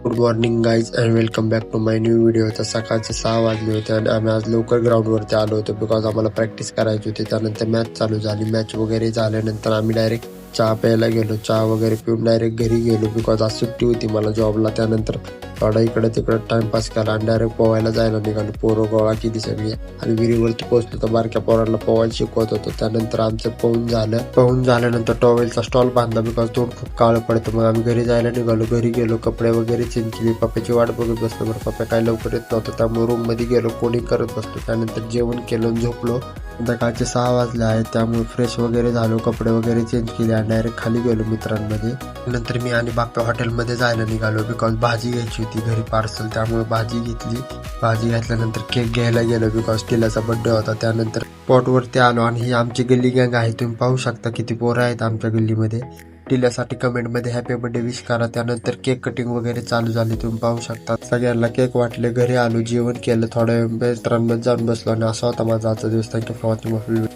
Good morning guys and welcome back to my new video. तर सकाळचे 6 वाजले होते आणि आम्ही आज लवकर ग्राउंडवरती आलो होतो बिकॉज आम्हाला प्रॅक्टिस करायची होती. त्यानंतर मॅच चालू झाली. मॅच वगैरे झाल्यानंतर आम्ही डायरेक्ट चहा प्यायला गेलो. चहा वगैरे पिऊन डायरेक्ट घरी गेलो बिकॉज आज सुट्टी होती मला जॉबला. त्यानंतर थोडा इकडे तिकडे टाइमपास केला आणि डायरेक्ट पोहायला जायला निघालो. पोरं गोळा केली सगळी आणि विहिरीवरती पोहोचलो तर बारक्या पोरांना पोहायला शिकवत होतो. त्यानंतर आमचं पोहून झालं. पोहून झाल्यानंतर टॉवेलचा स्टॉल बांधला बिकॉज तोंड खूप काळं पडतं. मग आम्ही घरी जायला निघालो. घरी गेलो, कपडे वगैरे चेंज केले. पप्पाची वाट बघत बसलो. बरं पप्पा काय लवकर येत नव्हतं त्यामुळे रूम मध्ये गेलो, कोडिंग करत बसलो. त्यानंतर जेवण केलं आणि झोपलो. संध्याकाळचे 6 वाजले आहेत त्यामुळे फ्रेश वगैरे झालो, कपडे वगैरे चेंज केले आणि डायरेक्ट खाली गेलो मित्रांमध्ये. नंतर मी आणि बाप्पा हॉटेलमध्ये जायला निघालो बिकॉज भाजी घ्यायची होती घरी पार्सल. त्यामुळे भाजी घेतली. भाजी घेतल्यानंतर केक घ्यायला गेलो बिकॉज टिलाचा बर्थडे होता. त्यानंतर स्पॉटवरती आलो आणि ही आमची गल्ली गँग आहे. तुम्ही पाहू शकता किती पोरं आहेत आमच्या गल्लीमध्ये. टिल्यासाठी कमेंटमध्ये हॅपी बर्थडे विश करा. त्यानंतर केक कटिंग वगैरे चालू झाली. तुम्ही पाहू शकता. सगळ्यांना केक वाटले, घरी आलो, जेवण केलं, थोड्या वेळ मित्रांमध्ये जाऊन बसलो आणि असा होता माझा आजचा दिवस. Thank you for watching.